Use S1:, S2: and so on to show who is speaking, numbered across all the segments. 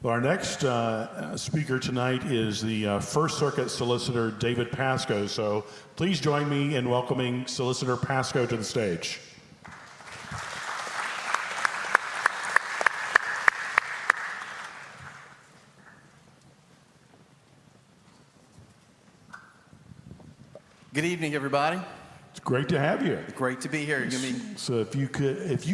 S1: Well, our next speaker tonight is the First Circuit Solicitor David Pascoe. So please join me in welcoming Solicitor Pascoe to the stage.
S2: Good evening, everybody.
S1: It's great to have you.
S2: Great to be here.
S1: So if you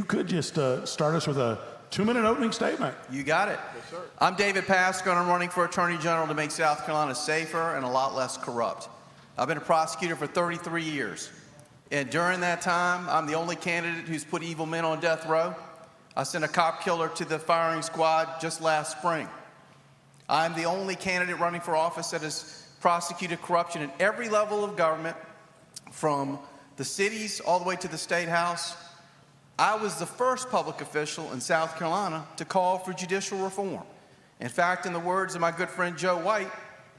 S1: could just start us with a 2-minute opening statement.
S2: You got it.
S1: Yes, sir.
S2: I'm David Pascoe, and I'm running for Attorney General to make South Carolina safer and a lot less corrupt. I've been a prosecutor for 33 years, and during that time, I'm the only candidate who's put evil men on death row. I sent a cop killer to the firing squad just last spring. I'm the only candidate running for office that has prosecuted corruption at every level of government, from the cities all the way to the state house. I was the first public official in South Carolina to call for judicial reform. In fact, in the words of my good friend Joe White,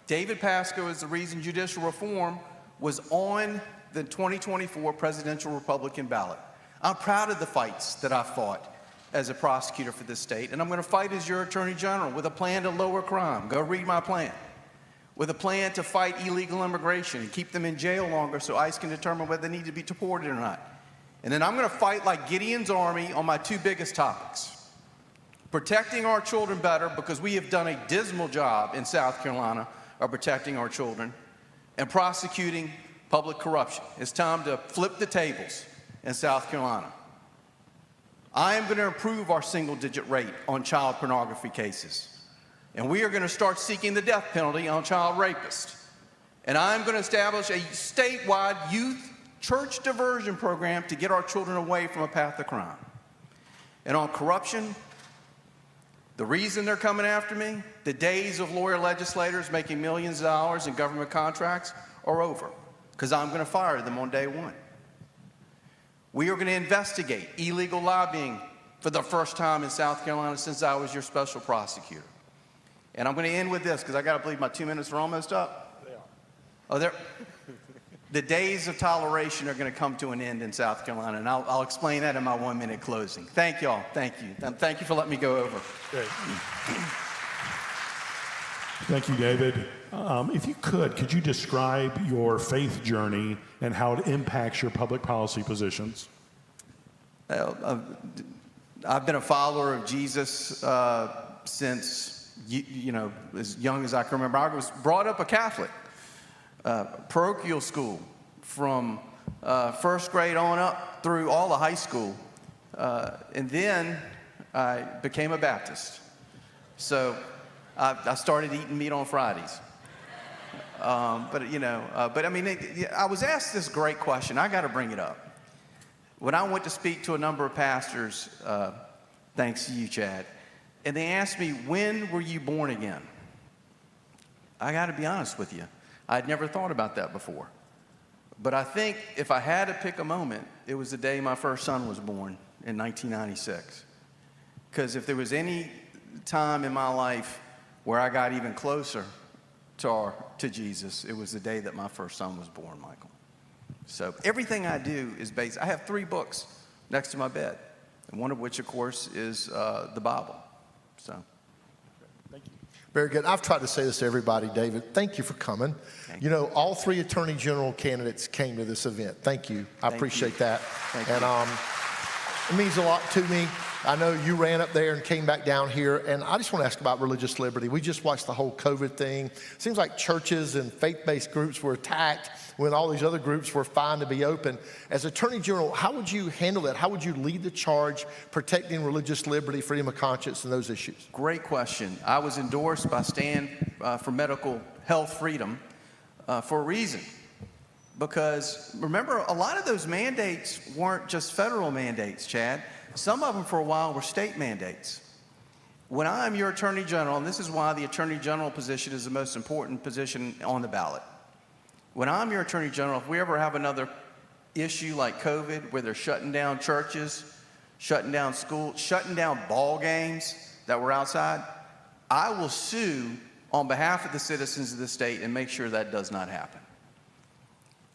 S2: David Pascoe is the reason judicial reform was on the 2024 presidential Republican ballot. I'm proud of the fights that I fought as a prosecutor for this state, and I'm going to fight as your Attorney General with a plan to lower crime. Go read my plan. With a plan to fight illegal immigration and keep them in jail longer so ICE can determine whether they need to be deported or not. And then I'm going to fight like Gideon's army on my two biggest topics: protecting our children better, because we have done a dismal job in South Carolina of protecting our children, and prosecuting public corruption. It's time to flip the tables in South Carolina. I am going to improve our single-digit rate on child pornography cases, and we are going to start seeking the death penalty on child rapists. And I'm going to establish a statewide youth church diversion program to get our children away from a path of crime. And on corruption, the reason they're coming after me, the days of lawyer legislators making millions of dollars in government contracts are over, because I'm going to fire them on day one. We are going to investigate illegal lobbying for the first time in South Carolina since I was your special prosecutor. And I'm going to end with this, because I got to believe my 2 minutes are almost up. The days of toleration are going to come to an end in South Carolina, and I'll explain that in my 1-minute closing. Thank y'all. Thank you. Thank you for letting me go over.
S1: Great. Thank you, David. If you could you describe your faith journey and how it impacts your public policy positions?
S2: I've been a follower of Jesus since, as young as I can remember. I was brought up a Catholic. Parochial school from first grade on up through all of high school. And then I became a Baptist. So I started eating meat on Fridays. I was asked this great question. I got to bring it up. When I went to speak to a number of pastors, thanks to you, Chad, and they asked me, when were you born again? I got to be honest with you. I'd never thought about that before. But I think if I had to pick a moment, it was the day my first son was born in 1996. Because if there was any time in my life where I got even closer to Jesus, it was the day that my first son was born, Michael. So everything I do is based, I have 3 books next to my bed, and one of which, of course, is the Bible. So.
S3: Thank you. Very good. I've tried to say this to everybody, David. Thank you for coming. You know, all 3 Attorney General candidates came to this event. Thank you. I appreciate that.
S2: Thank
S3: you. It means a lot to me. I know you ran up there and came back down here, and I just want to ask about religious liberty. We just watched the whole COVID thing. Seems like churches and faith-based groups were attacked when all these other groups were fine to be open. As Attorney General, how would you handle that? How would you lead the charge protecting religious liberty, freedom of conscience, and those issues?
S2: Great question. I was endorsed by Stand for Medical Health Freedom for a reason. Because remember, a lot of those mandates weren't just federal mandates, Chad. Some of them for a while were state mandates. When I'm your Attorney General, and this is why the Attorney General position is the most important position on the ballot. When I'm your Attorney General, if we ever have another issue like COVID, where they're shutting down churches, shutting down schools, shutting down ball games that were outside, I will sue on behalf of the citizens of the state and make sure that does not happen.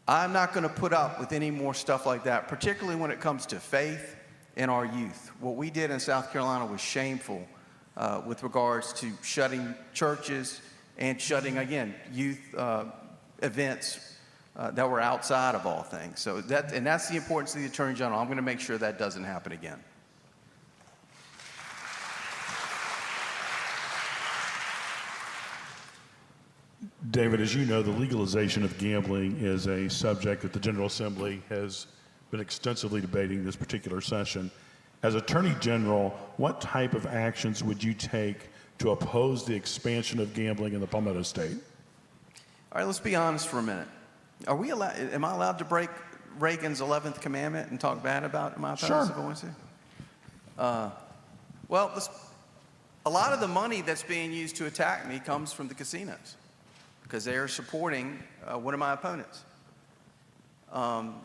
S2: I'm not going to put up with any more stuff like that, particularly when it comes to faith and our youth. What we did in South Carolina was shameful with regards to shutting churches and shutting, again, youth events that were outside of all things. So that's the importance of the Attorney General. I'm going to make sure that doesn't happen again.
S1: David, as you know, the legalization of gambling is a subject that the General Assembly has been extensively debating this particular session. As Attorney General, what type of actions would you take to oppose the expansion of gambling in the Palmetto State?
S2: All right, let's be honest for a minute. Am I allowed to break Reagan's 11th commandment and talk bad about my opponents if I want to? Well, a lot of the money that's being used to attack me comes from the casinos because they are supporting one of my opponents,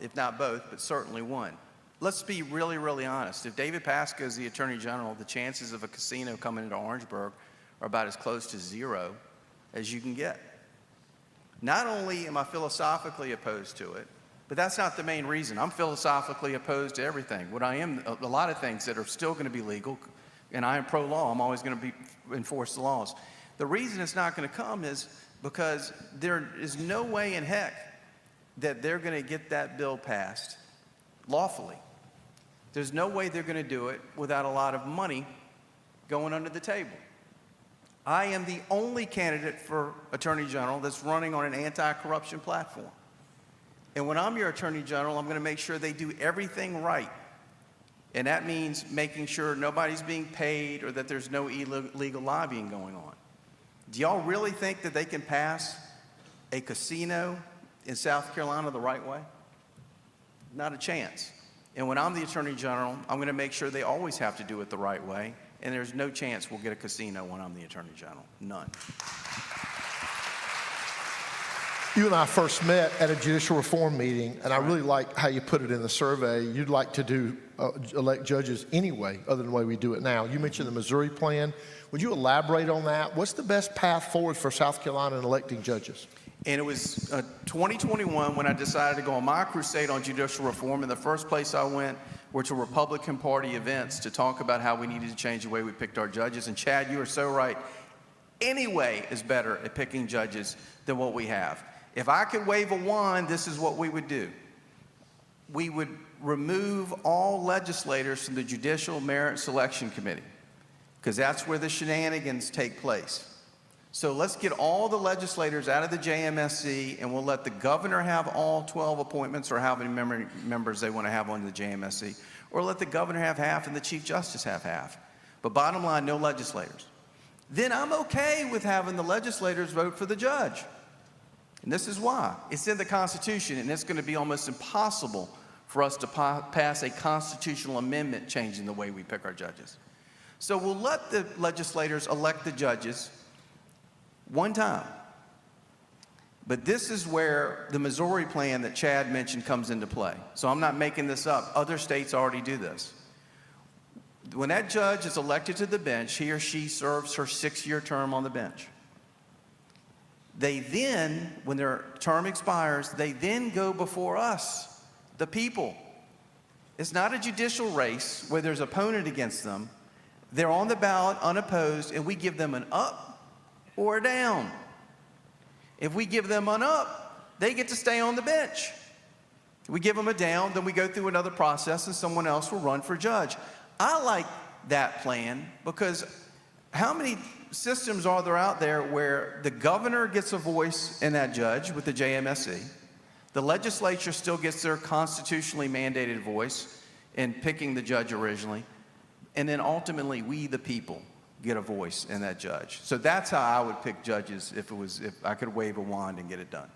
S2: if not both, but certainly one. Let's be really, really honest. If David Pascoe is the Attorney General, the chances of a casino coming into Orangeburg are about as close to zero as you can get. Not only am I philosophically opposed to it, but that's not the main reason. I'm philosophically opposed to everything. What I am, a lot of things that are still going to be legal, and I am pro-law. I'm always going to enforce the laws. The reason it's not going to come is because there is no way in heck that they're going to get that bill passed lawfully. There's no way they're going to do it without a lot of money going under the table. I am the only candidate for Attorney General that's running on an anti-corruption platform. And when I'm your Attorney General, I'm going to make sure they do everything right. And that means making sure nobody's being paid or that there's no illegal lobbying going on. Do y'all really think that they can pass a casino in South Carolina the right way? Not a chance. And when I'm the Attorney General, I'm going to make sure they always have to do it the right way. And there's no chance we'll get a casino when I'm the Attorney General. None.
S3: You and I first met at a judicial reform meeting, and I really like how you put it in the survey. You'd like to elect judges anyway, other than the way we do it now. You mentioned the Missouri plan. Would you elaborate on that? What's the best path forward for South Carolina in electing judges?
S2: And it was 2021 when I decided to go on my crusade on judicial reform. And the first place I went were to Republican Party events to talk about how we needed to change the way we picked our judges. And Chad, you are so right. Any way is better at picking judges than what we have. If I could wave a wand, this is what we would do. We would remove all legislators from the Judicial Merit Selection Committee, because that's where the shenanigans take place. So let's get all the legislators out of the JMSC, and we'll let the governor have all 12 appointments or how many members they want to have on the JMSC, or let the governor have half and the Chief Justice have half. But bottom line, no legislators. Then I'm okay with having the legislators vote for the judge. And this is why. It's in the Constitution, and it's going to be almost impossible for us to pass a constitutional amendment changing the way we pick our judges. So we'll let the legislators elect the judges one time. But this is where the Missouri plan that Chad mentioned comes into play. So I'm not making this up. Other states already do this. When that judge is elected to the bench, he or she serves her 6-year term on the bench. They then, when their term expires, they then go before us, the people. It's not a judicial race where there's an opponent against them. They're on the ballot unopposed, and we give them an up or a down. If we give them an up, they get to stay on the bench. If we give them a down, then we go through another process and someone else will run for judge. I like that plan because how many systems are there out there where the governor gets a voice in that judge with the JMSC, the legislature still gets their constitutionally mandated voice in picking the judge originally, and then ultimately we, the people, get a voice in that judge. So that's how I would pick judges if I could wave a wand and get it done.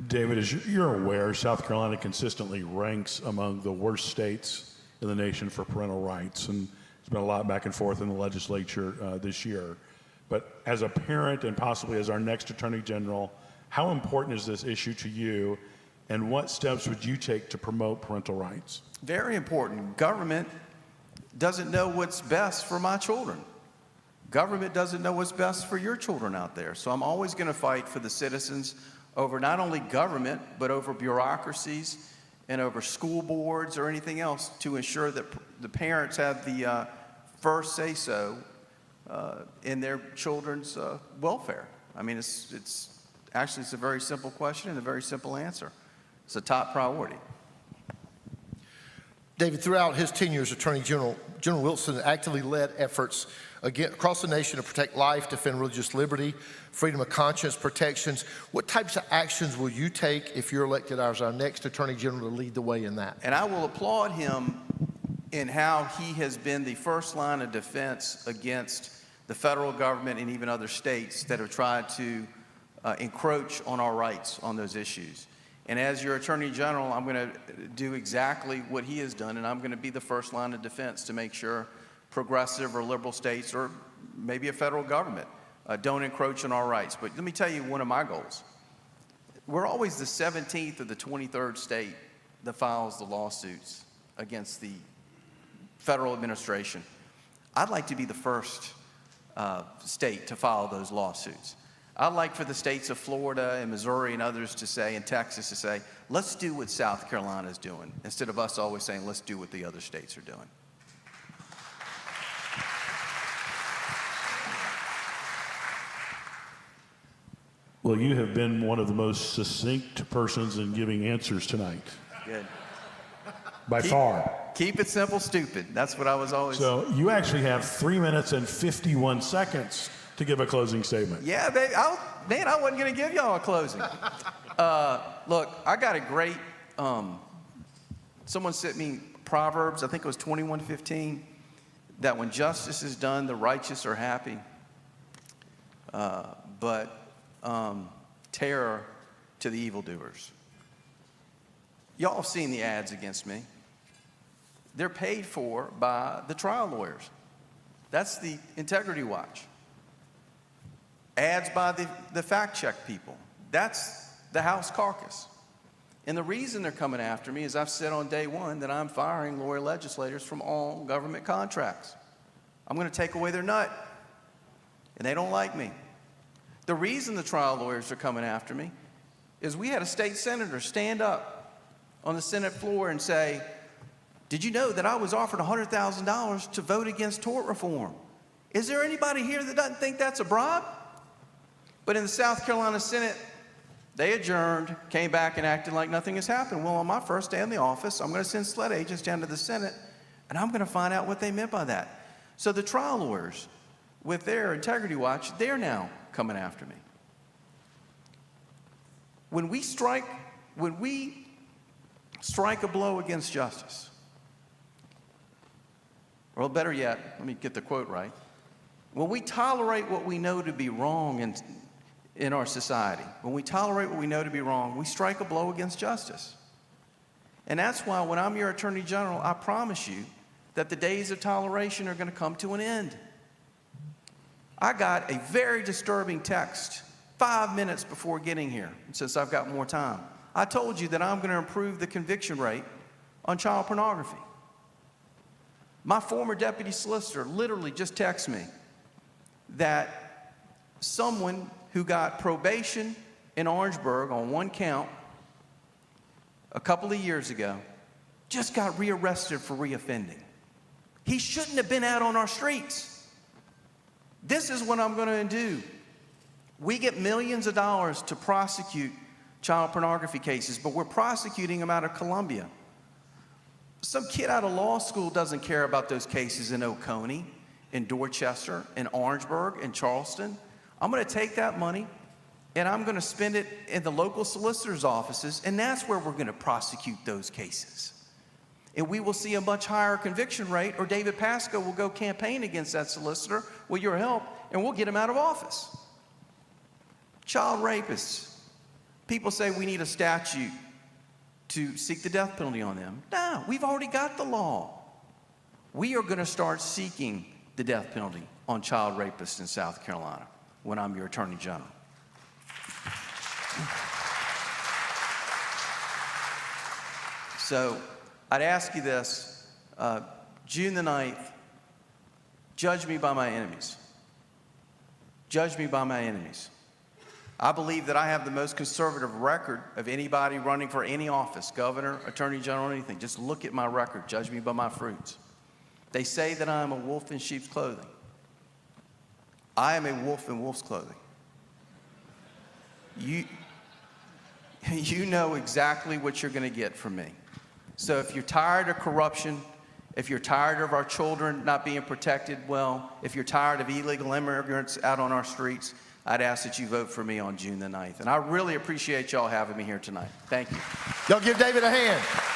S1: David, as you're aware, South Carolina consistently ranks among the worst states in the nation for parental rights, and there's been a lot back and forth in the legislature this year. But as a parent and possibly as our next Attorney General, how important is this issue to you, and what steps would you take to promote parental rights?
S2: Very important. Government doesn't know what's best for my children. Government doesn't know what's best for your children out there. So I'm always going to fight for the citizens over not only government, but over bureaucracies and over school boards or anything else to ensure that the parents have the first say-so in their children's welfare. I mean, it's actually a very simple question and a very simple answer. It's a top priority.
S3: David, throughout his tenure as Attorney General, General Wilson actively led efforts across the nation to protect life, defend religious liberty, freedom of conscience protections. What types of actions will you take if you're elected as our next Attorney General to lead the way in that?
S2: And I will applaud him in how he has been the first line of defense against the federal government and even other states that have tried to encroach on our rights on those issues. And as your Attorney General, I'm going to do exactly what he has done, and I'm going to be the first line of defense to make sure progressive or liberal states or maybe a federal government don't encroach on our rights. But let me tell you one of my goals. We're always the 17th or the 23rd state that files the lawsuits against the federal administration. I'd like to be the first state to file those lawsuits. I'd like for the states of Florida and Missouri and others to say, and Texas to say, let's do what South Carolina is doing, instead of us always saying, let's do what the other states are doing.
S1: Well, you have been one of the most succinct persons in giving answers tonight.
S2: Good.
S1: By far.
S2: Keep it simple, stupid. That's what I was always.
S1: So you actually have 3 minutes and 51 seconds to give a closing statement.
S2: Yeah, baby. I wasn't going to give y'all a closing. Look, I got a great, someone sent me Proverbs, I think it was 21:15, that when justice is done, the righteous are happy, but terror to the evildoers. Y'all have seen the ads against me. They're paid for by the trial lawyers. That's the Integrity Watch. Ads by the fact-check people. That's the House caucus. And the reason they're coming after me is I've said on day one that I'm firing lawyer legislators from all government contracts. I'm going to take away their nut. And they don't like me. The reason the trial lawyers are coming after me is we had a state senator stand up on the Senate floor and say, did you know that I was offered $100,000 to vote against tort reform? Is there anybody here that doesn't think that's a bribe? But in the South Carolina Senate, they adjourned, came back and acted like nothing has happened. Well, on my first day in the office, I'm going to send SLED agents down to the Senate, and I'm going to find out what they meant by that. So the trial lawyers, with their Integrity Watch, they're now coming after me. When we strike a blow against justice, or better yet, let me get the quote right. When we tolerate what we know to be wrong in our society, when we tolerate what we know to be wrong, we strike a blow against justice. And that's why when I'm your Attorney General, I promise you that the days of toleration are going to come to an end. I got a very disturbing text 5 minutes before getting here, since I've got more time. I told you that I'm going to improve the conviction rate on child pornography. My former deputy solicitor literally just texted me that someone who got probation in Orangeburg on one count a couple of years ago just got rearrested for reoffending. He shouldn't have been out on our streets. This is what I'm going to do. We get millions of dollars to prosecute child pornography cases, but we're prosecuting them out of Columbia. Some kid out of law school doesn't care about those cases in Oconee, in Dorchester, in Orangeburg, in Charleston. I'm going to take that money and I'm going to spend it in the local solicitor's offices, and that's where we're going to prosecute those cases. And we will see a much higher conviction rate, or David Pascoe will go campaign against that solicitor with your help, and we'll get him out of office. Child rapists. People say we need a statute to seek the death penalty on them. No, we've already got the law. We are going to start seeking the death penalty on child rapists in South Carolina when I'm your Attorney General. So I'd ask you this, June the 9th, judge me by my enemies. Judge me by my enemies. I believe that I have the most conservative record of anybody running for any office, governor, attorney general, anything. Just look at my record. Judge me by my fruits. They say that I am a wolf in sheep's clothing. I am a wolf in wolf's clothing. You know exactly what you're going to get from me. So if you're tired of corruption, if you're tired of our children not being protected well, if you're tired of illegal immigrants out on our streets, I'd ask that you vote for me on June the 9th. And I really appreciate y'all having me here tonight. Thank you.
S3: Y'all give David a hand.